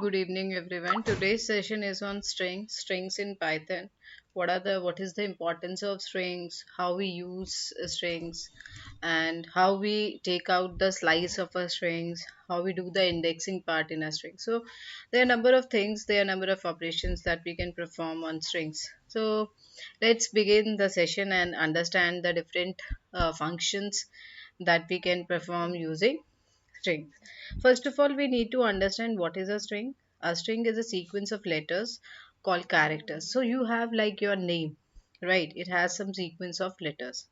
Good evening, everyone. Today's session is on strings in Python. What is the importance of strings, how we use strings, and how we take out the slice of a strings, how we do the indexing part in a string. So there are a number of things, there are a number of operations that we can perform on strings. So let's begin the session and understand the different functions that we can perform using strings. First of all, we need to understand what is a string. A string is a sequence of letters called characters. So you have like your name, right? It has some sequence of letters,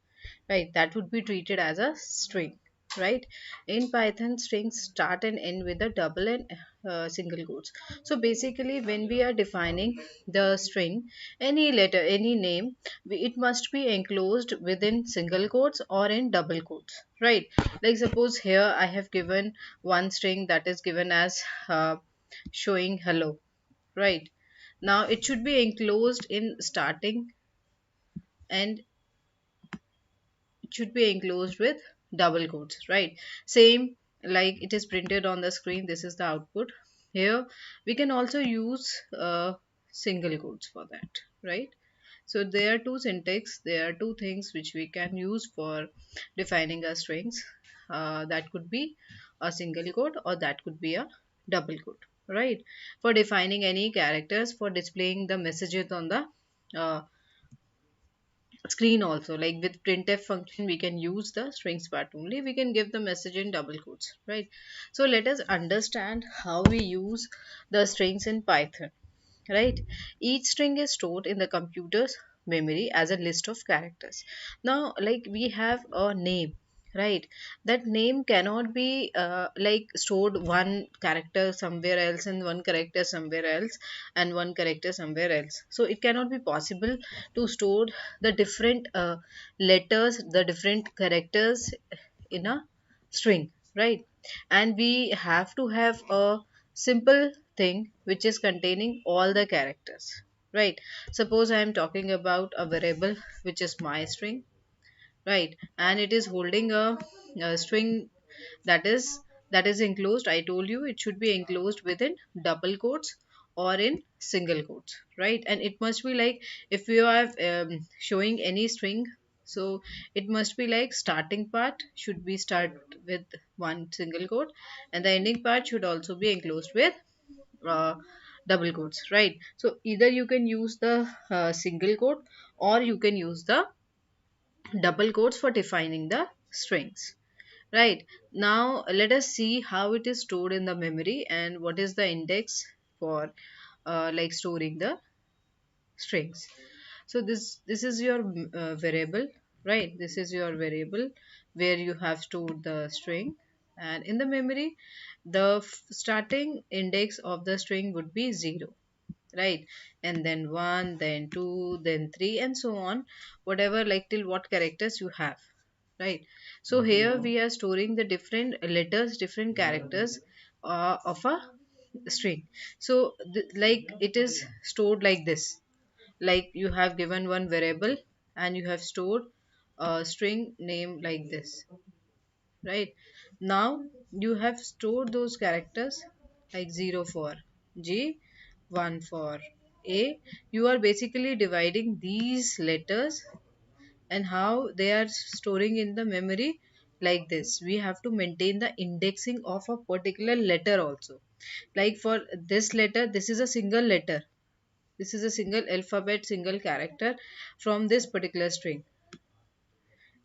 right? That would be treated as a string, right? In Python, strings start and end with a double and single quotes. So basically, when we are defining the string, any letter, any name, it must be enclosed within single quotes or in double quotes, right? Like suppose here I have given one string that is given as showing hello, right? Now it should be enclosed in starting and it should be enclosed with double quotes, right? Same like it is printed on the screen. This is the output. Here we can also use single quotes for that, right? So there are two syntax, there are two things which we can use for defining our strings. That could be a single quote or that could be a double quote, right? For defining any characters, for displaying the messages on the uh, screen also, like with printf function we can use the strings part only, we can give the message in double quotes, right? So let us understand how we use the strings in Python, right? Each string is stored in the computer's memory as a list of characters. Now like we have a name, right? That name cannot be like stored one character somewhere else and one character somewhere else and one character somewhere else. So it cannot be possible to store the different letters, the different characters in a string, right? And we have to have a simple thing which is containing all the characters, right? Suppose I am talking about a variable which is my string, right? And it is holding a string that is enclosed. I told you it should be enclosed within double quotes or in single quotes, right? And it must be like, if you are showing any string, so it must be like starting part should be start with one single quote and the ending part should also be enclosed with uh, double quotes, right? So either you can use the single quote or you can use the double quotes for defining the strings. Right. Now let us see how it is stored in the memory and what is the index for like storing the strings. So this is your variable, right? This is your variable where you have stored the string, and in the memory the starting index of the string would be 0, right? And then 1, then 2, then 3 and so on, whatever, like till what characters you have, right? So here we are storing the different letters, different characters of a string. So like it is stored like this, like you have given one variable and you have stored a string name like this, right? Now you have stored those characters like 0 for G, 1 for A. You are basically dividing these letters and how they are storing in the memory like this. We have to maintain the indexing of a particular letter also. Like for this letter, this is a single letter. This is a single alphabet, single character from this particular string,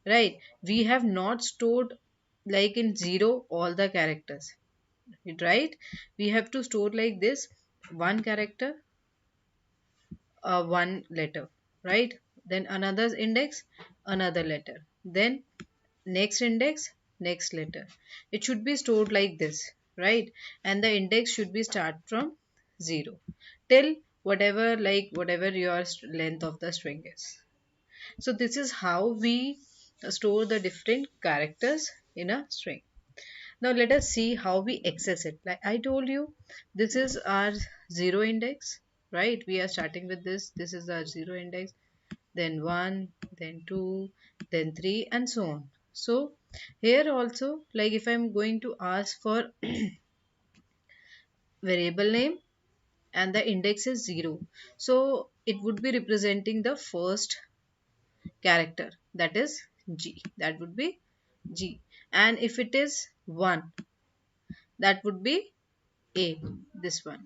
right? We have not stored like in 0 all the characters, right? We have to store like this, one character, one letter, right? Then another index, another letter, then next index, next letter. It should be stored like this, right? And the index should be start from 0 till whatever, like whatever your length of the string is. So this is how we store the different characters in a string. Now let us see how we access it. Like I told you, this is our 0 index, right? We are starting with this. This is our 0 index, then 1, then 2, then 3 and so on. So here also, like if I'm going to ask for variable name, and the index is 0. So it would be representing the first character, that is G. That would be G. And if it is 1, that would be A, this one.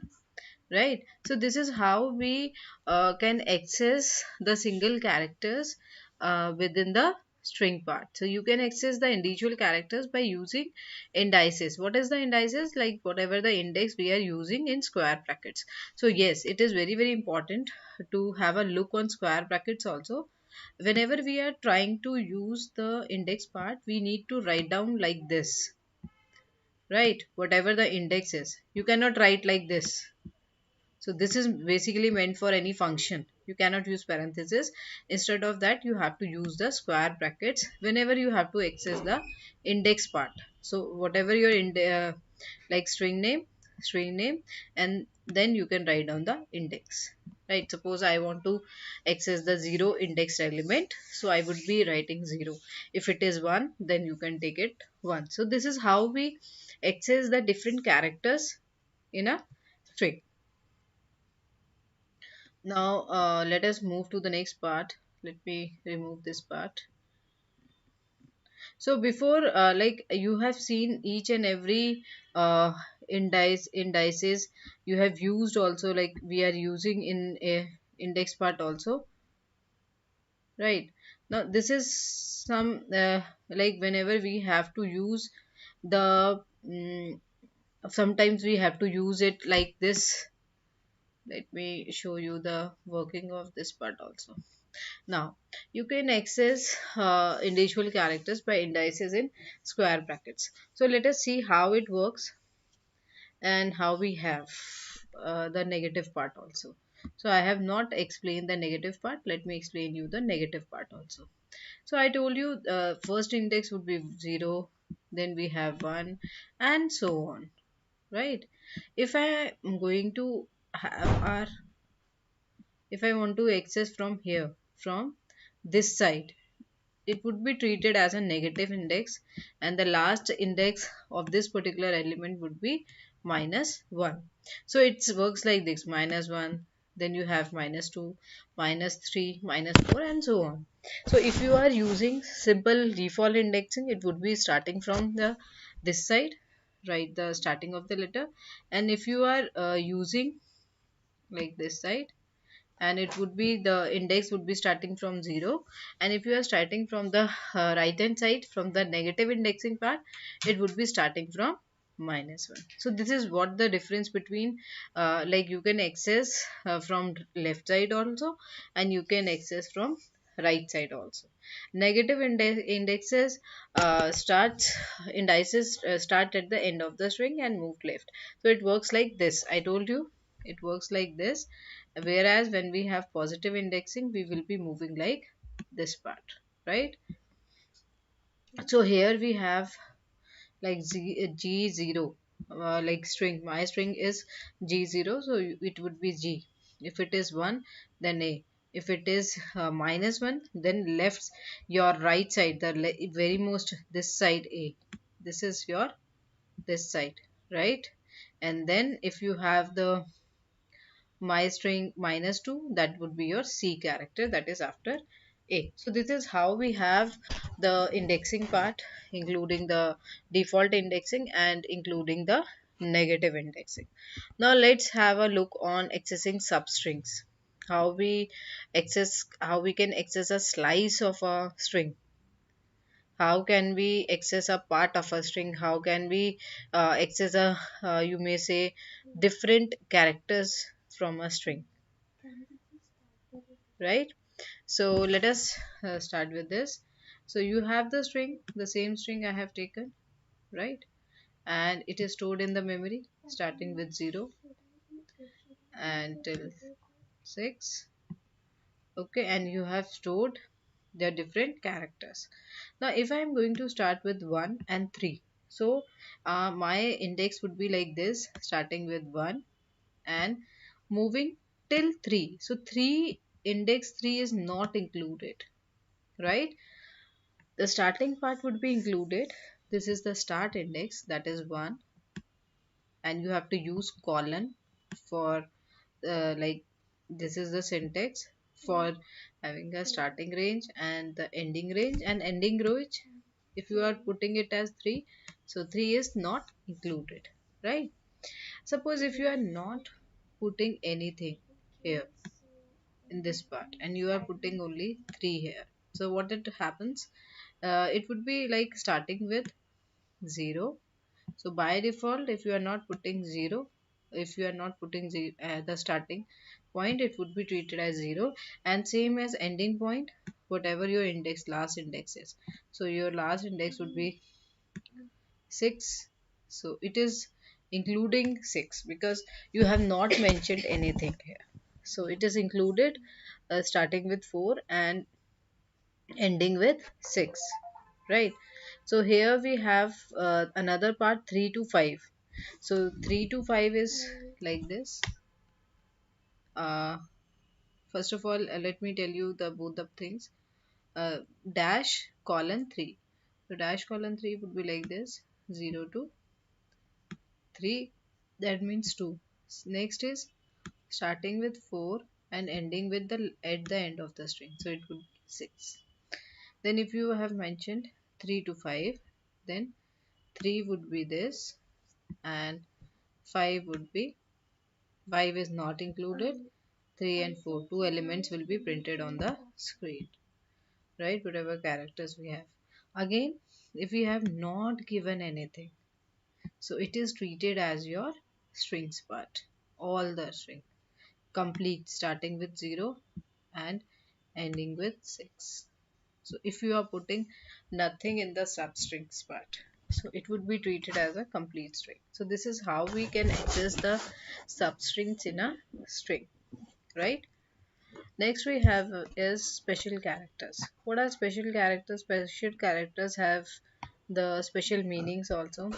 Right, so this is how we can access the single characters within the string part. So you can access the individual characters by using indices. What is the indices? Like whatever the index we are using in square brackets. So yes, it is very very important to have a look on square brackets also. Whenever we are trying to use the index part, we need to write down like this, right? Whatever the index is, you cannot write like this. So this is basically meant for any function. You cannot use parentheses. Instead of that, you have to use the square brackets whenever you have to access the index part. So whatever your like string name, and then you can write down the index. Right. Suppose I want to access the 0 index element, so I would be writing 0. If it is 1, then you can take it 1. So this is how we access the different characters in a string. Now, let us move to the next part. Let me remove this part. So before, like you have seen each and every indices you have used also, like we are using in a index part also, right? Now this is some like whenever we have to use the sometimes we have to use it like this. Let me show you the working of this part also. Now, you can access individual characters by indices in square brackets. So, let us see how it works and how we have the negative part also. So, I have not explained the negative part. Let me explain you the negative part also. So, I told you first index would be 0, then we have 1, and so on, right? If I am going to have our, if I want to access from here, from this side, it would be treated as a negative index, and the last index of this particular element would be minus 1. So it works like this: minus 1, then you have minus 2, minus 3, minus 4, and so on. So if you are using simple default indexing, it would be starting from the this side, right, the starting of the letter. And if you are using like this side, and it would be the index would be starting from 0, and if you are starting from the right hand side, from the negative indexing part, it would be starting from minus 1. So this is what the difference between like you can access from left side also, and you can access from right side also. Negative indexes starts indices start at the end of the string and move left. So it works like this. I told you it works like this, whereas when we have positive indexing, we will be moving like this part, right? So here we have like g0, like string. My string is g0, so it would be g. If it is 1, then a. If it is minus 1, then left, your right side, the very most this side, a. This is your this side, right? And then if you have the my string minus 2, that would be your C character, that is after A. So this is how we have the indexing part, including the default indexing and including the negative indexing. Now let's have a look on accessing substrings. How we can access a slice of a string. How can we access a part of a string? How can we access a you may say different characters from a string, right? So let us start with this. So you have the string, the same string I have taken, right? And it is stored in the memory starting with 0 and till 6. Okay, and you have stored their different characters. Now if I am going to start with 1 and 3, so my index would be like this, starting with 1 and moving till 3. So 3, index 3 is not included, right? The starting part would be included. This is the start index, that is 1, and you have to use colon for like this is the syntax for having a starting range and the ending range. And ending range, if you are putting it as 3, so 3 is not included, right? Suppose if you are not putting anything here in this part and you are putting only 3 here, so what it happens, it would be like starting with 0. So by default, if you are not putting 0, if you are not putting the starting point, it would be treated as 0. And same as ending point, whatever your index, last index is. So your last index would be 6. So it is including 6 because you have not mentioned anything here. So it is included starting with 4 and ending with 6, right? So here we have another part, 3 to 5. So 3 to 5 is like this. uh, First of all, let me tell you the both the things. Dash colon 3. So dash colon 3 would be like this, 0 to 3, that means 2. Next is starting with 4 and ending with the at the end of the string, so it would be 6. Then if you have mentioned 3 to 5, then 3 would be this, and 5 would be, 5 is not included. 3 and 4, two elements will be printed on the screen, right? Whatever characters we have. Again, if we have not given anything, so it is treated as your strings part. All the string complete starting with 0 and ending with 6. So if you are putting nothing in the substrings part, so it would be treated as a complete string. So this is how we can access the substrings in a string, right? Next we have is special characters. What are special characters? Special characters have the special meanings also.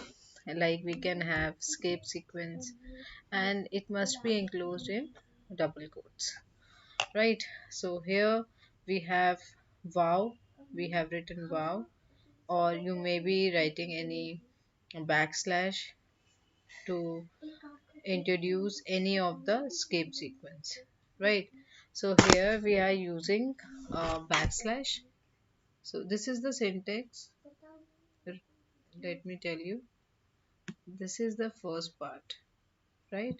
Like we can have escape sequence, and it must be enclosed in double quotes, right? So here we have wow, we have written wow, or you may be writing any backslash to introduce any of the escape sequence, right? So here we are using backslash. So this is the syntax. Let me tell you, this is the first part, right?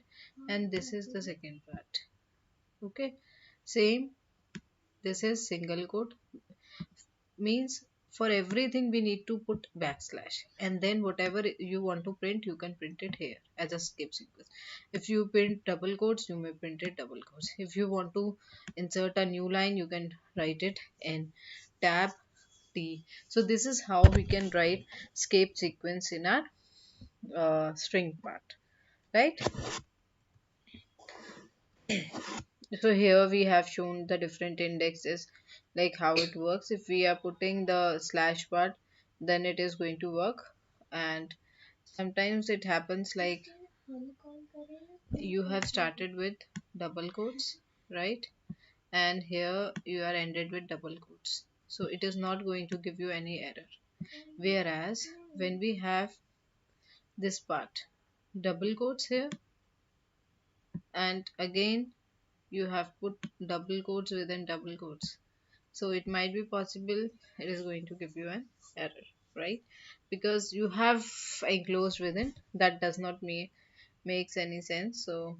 And this is the second part. Okay, same. This is single quote, means for everything we need to put backslash, and then whatever you want to print, you can print it here as a skip sequence. If you print double quotes, you may print it double quotes. If you want to insert a new line, you can write it in tab t. So this is how we can write skip sequence in our string part, right? So here we have shown the different indexes, like how it works. If we are putting the slash part, then it is going to work. And sometimes it happens like you have started with double quotes, right? And here you are ended with double quotes. So it is not going to give you any error. Whereas when we have this part, double quotes here, and again you have put double quotes within double quotes, so it might be possible it is going to give you an error, right? Because you have enclosed within, that does not makes any sense. So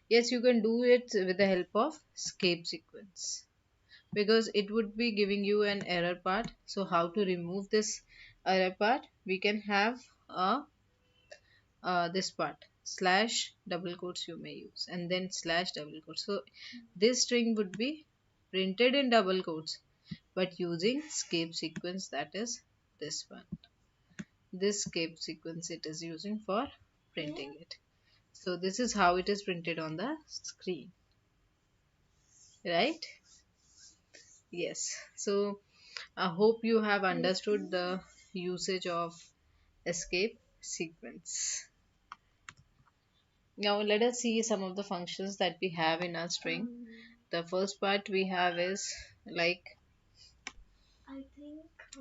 yes, you can do it with the help of escape sequence, because it would be giving you an error part. So how to remove this error part? We can have a this part, slash double quotes you may use, and then slash double quotes. So this string would be printed in double quotes, but using escape sequence, that is this one. This escape sequence it is using for printing it. So this is how it is printed on the screen, right? Yes. So I hope you have understood the usage of escape sequence. Now let us see some of the functions that we have in our string. The first part we have is like,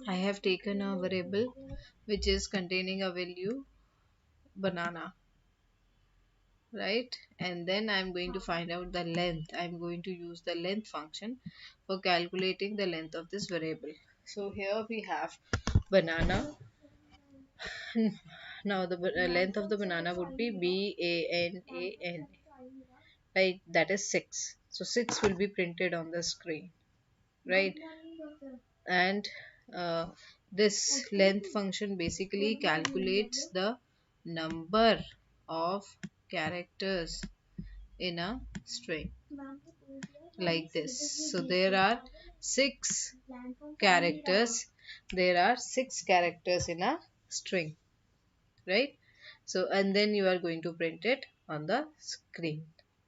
I have taken a variable which is containing a value banana, right? And then I'm going to find out the length. I'm going to use the length function for calculating the length of this variable. So here we have banana. Now the length of the banana would be BANAN, right? That is 6. So 6 will be printed on the screen, right? And uh, this length function basically calculates the number of characters in a string, like this. So there are six characters. There are six characters in a string, right? So and then you are going to print it on the screen,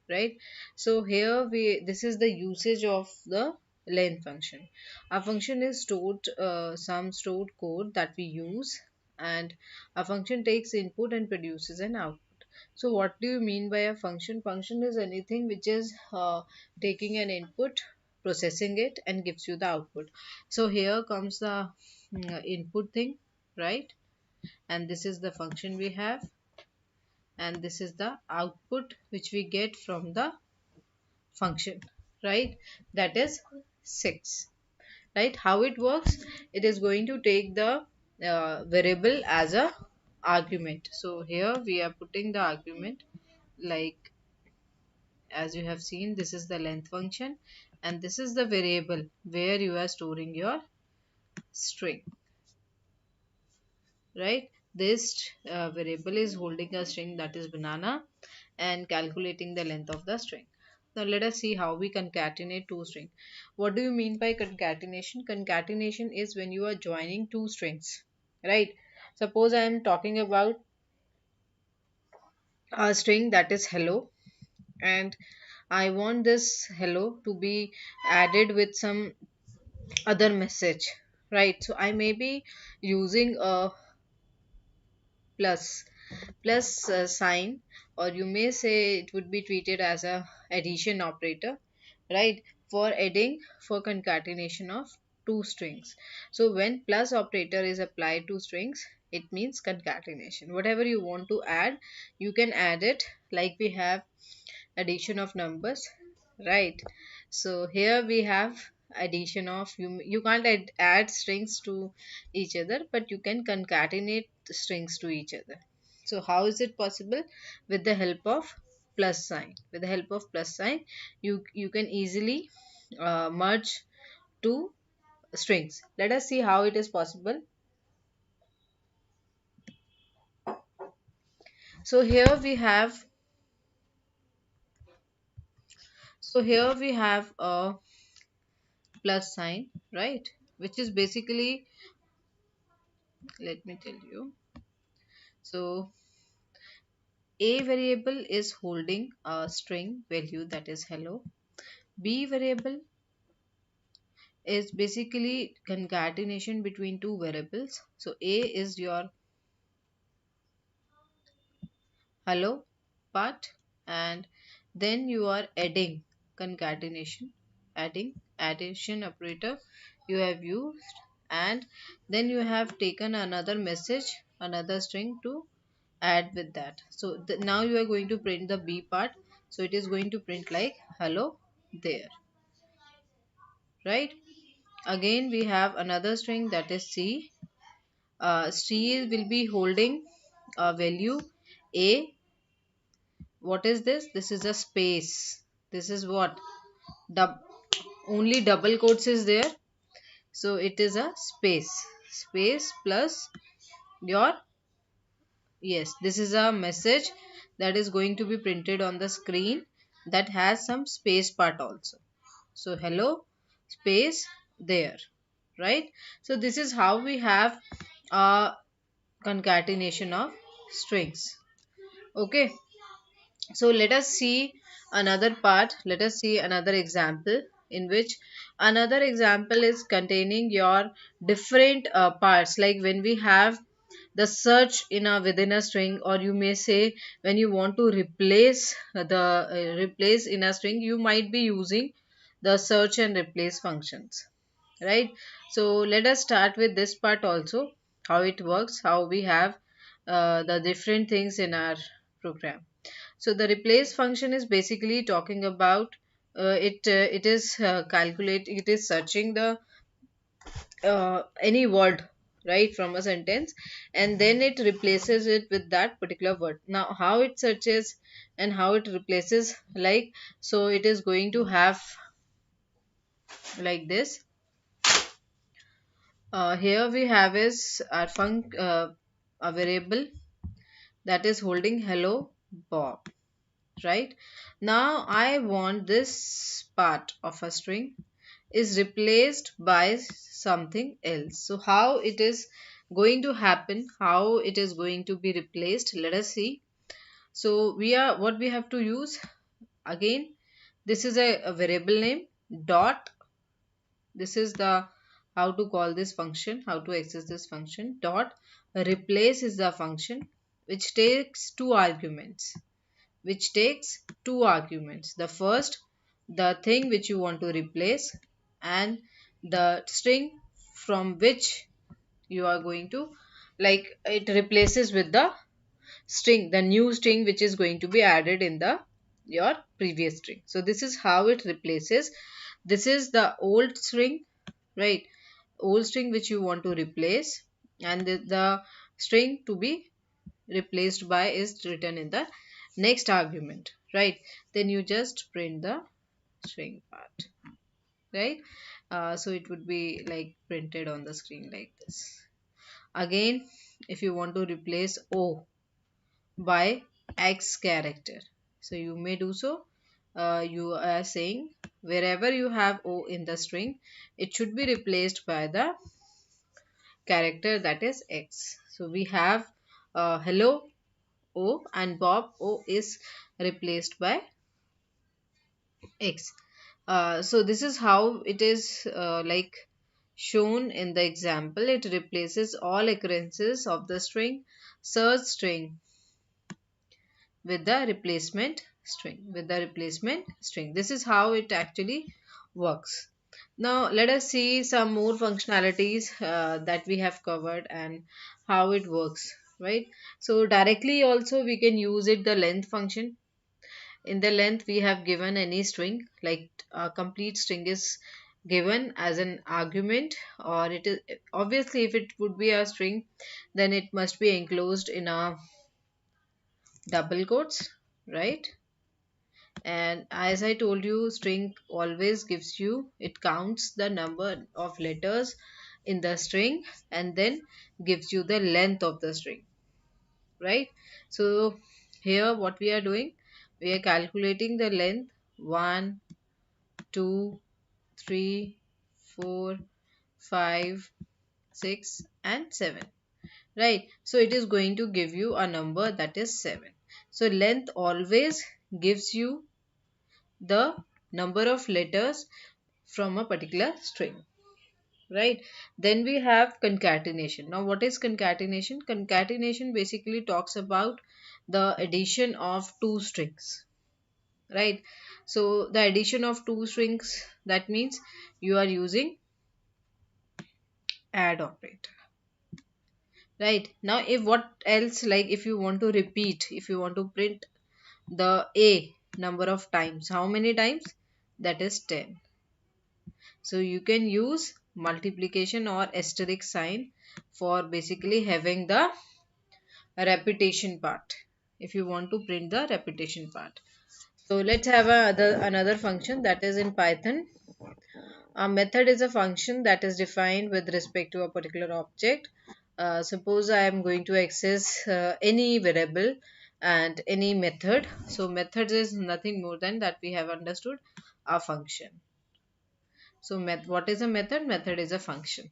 right? So here we this is the usage of the len function. Our function is stored some stored code that we use, and a function takes input and produces an output. So what do you mean by a function? Function is anything which is taking an input, processing it, and gives you the output. So here comes the input thing, right? And this is the function we have, and this is the output which we get from the function, right? That is 6, right? How it works, it is going to take the variable as a argument. So here we are putting the argument, like as you have seen, this is the length function, and this is the variable where you are storing your string, right? This variable is holding a string, that is banana, and calculating the length of the string. Now let us see how we concatenate two strings. What do you mean by concatenation? Concatenation is when you are joining two strings, right? Suppose I am talking about a string that is hello, and I want this hello to be added with some other message, right? So I may be using a plus sign, or you may say it would be treated as a addition operator, right? For adding, for concatenation of two strings. So when plus operator is applied to strings, it means concatenation. Whatever you want to add, you can add it, like we have addition of numbers, right? So here we have addition of, you can't add strings to each other, but you can concatenate the strings to each other. So how is it possible? With the help of plus sign. With the help of plus sign, you can easily merge two strings. Let us see how it is possible. So here we have a plus sign, right? Which is basically, let me tell you. So a variable is holding a string value, that is hello. B variable is basically concatenation between two variables. So a is your hello part, and then you are adding, concatenation, addition operator you have used, and then you have taken another message, another string to add with that. So now you are going to print the B part. So it is going to print like hello there, right? Again we have another string, that is C. C will be holding a value A. What is this? This is a space. This is what? Dub Only double quotes is there. So it is a space. Space plus your, yes, this is a message that is going to be printed on the screen, that has some space part also. So hello space there, right? So this is how we have a concatenation of strings. Okay, so let us see another part. Let us see another example, in which another example is containing your different parts, like when we have the search in a within a string, or you may say when you want to replace replace in a string, you might be using the search and replace functions, right? So let us start with this part also, how it works, how we have the different things in our program. So the replace function is basically talking about it is it is searching the any word, right, from a sentence, and then it replaces it with that particular word. Now how it searches and how it replaces, like, so it is going to have like this. Here we have is our a variable that is holding hello Bob, right? Now I want this part of a string is replaced by something else. So how it is going to happen, how it is going to be replaced, let us see. So we are what we have to use again. This is a variable name dot. This is the how to call this function, how to access this function. Dot replace is the function which takes two arguments, the first, the thing which you want to replace, and the string from which you are going to, like, it replaces with the string, the new string which is going to be added in the your previous string. So this is how it replaces. This is the old string, right? Old string which you want to replace, and the string to be replaced by is written in the next argument, right? Then you just print the string part, right? So it would be like printed on the screen like this. Again, if you want to replace O by X character, so you may do so. You are saying wherever you have O in the string, it should be replaced by the character that is X. So we have hello O and Bob O is replaced by X. So this is how it is like shown in the example. It replaces all occurrences of the string search string with the replacement string. This is how it actually works. Now let us see some more functionalities that we have covered and how it works, right? So directly also we can use it, the length function. In the length we have given any string, like a complete string is given as an argument, or it is obviously, if it would be a string, then it must be enclosed in a double quotes, right? And as I told you, string always gives you, it counts the number of letters in the string and then gives you the length of the string, right? So here what we are doing, we are calculating the length 1, 2, 3, 4, 5, 6 and 7, right? So it is going to give you a number that is 7. So length always gives you the number of letters from a particular string, right? Then we have concatenation. Now what is concatenation? Concatenation basically talks about the addition of two strings, right? So the addition of two strings, that means you are using add operator, right? Now if what else, like if you want to repeat, if you want to print the a number of times, how many times? That is 10. So you can use multiplication or asterisk sign for basically having the repetition part, if you want to print the repetition part. So let's have another function that is in Python. A method is a function that is defined with respect to a particular object. Suppose I am going to access any variable and any method. So methods is nothing more than that we have understood a function. So what is a method? Method is a function,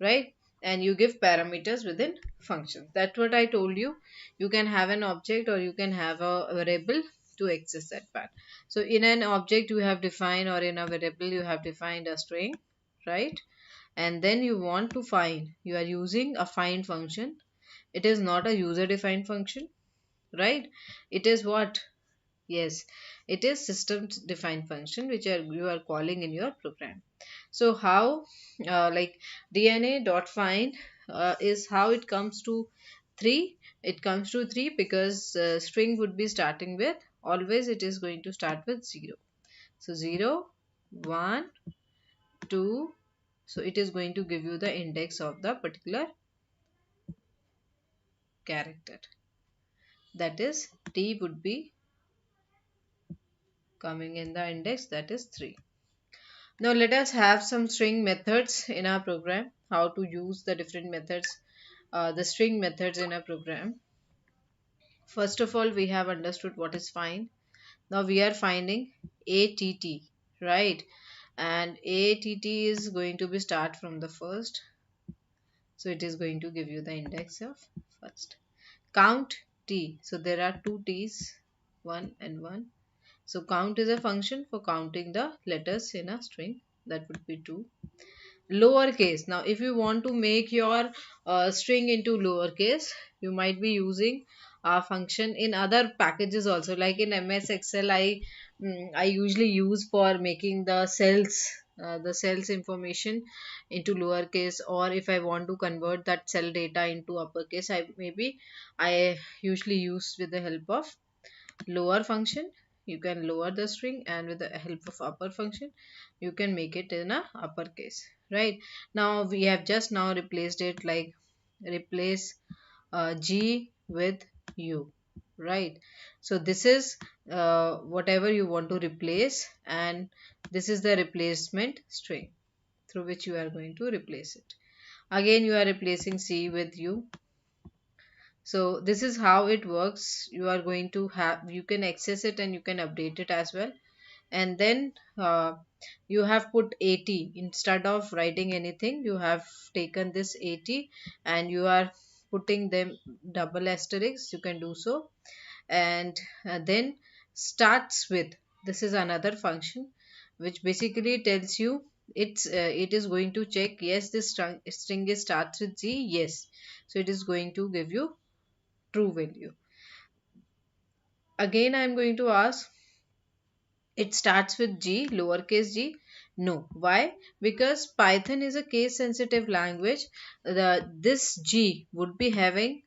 right? And you give parameters within functions. That's what I told you. You can have an object or you can have a variable to access that part. So in an object you have defined, or in a variable you have defined a string, right? And then you want to find, you are using a find function. It is not a user defined function, right? It is what? Yes, it is system defined function which you are calling in your program. So how like DNA dot find is how it comes to 3, it comes to 3 because string would be starting with, always it is going to start with 0. So 0, 1, 2. So it is going to give you the index of the particular character. That is, t would be coming in the index, that is 3. Now let us have some string methods in our program. How to use the different methods, the string methods in a program. First of all, we have understood what is find. Now we are finding ATT, right? And ATT is going to be start from the first. So it is going to give you the index of first. Count T. So there are two T's, 1 and 1. So count is a function for counting the letters in a string. That would be 2. Lowercase. Now if you want to make your string into lowercase, you might be using a function in other packages also, like in MS Excel. I usually use for making the cells information into lowercase, or if I want to convert that cell data into uppercase, I usually use with the help of lower function. You can lower the string, and with the help of upper function you can make it in a uppercase. Right, now we have just now replaced it, like replace G with U. Right, so this is whatever you want to replace, and this is the replacement string through which you are going to replace it. Again you are replacing C with U. So this is how it works. You are going to have, you can access it and you can update it as well. And then you have put 80 instead of writing anything. You have taken this 80 and you are putting them double asterisks. You can do so. And then starts with, this is another function which basically tells you, it is going to check, yes, this string is starts with G, yes, so it is going to give you true value. Again I am going to ask, it starts with G, lowercase g. No. Why? Because Python is a case sensitive language. This G would be having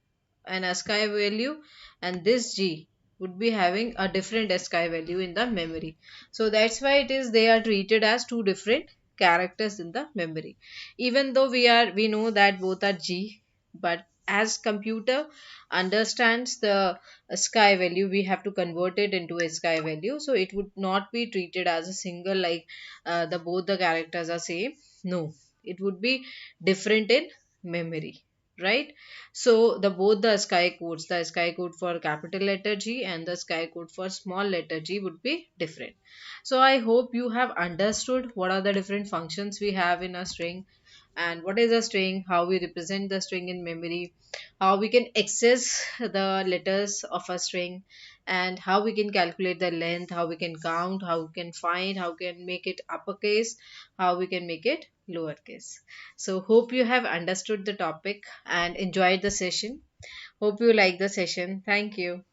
an ASCII value, and this G would be having a different ASCII value in the memory. So that's why they are treated as two different characters in the memory. Even though we know that both are G, but as computer understands the sky value, we have to convert it into a sky value, so it would not be treated as a single, like the both the characters are same. No, it would be different in memory. Right, so the both the sky codes, the sky code for capital letter G and the sky code for small letter g, would be different. So I hope you have understood what are the different functions we have in a string, and what is a string, how we represent the string in memory, how we can access the letters of a string, and how we can calculate the length, how we can count, how we can find, how we can make it uppercase, how we can make it lowercase. So hope you have understood the topic and enjoyed the session. Hope you like the session. Thank you.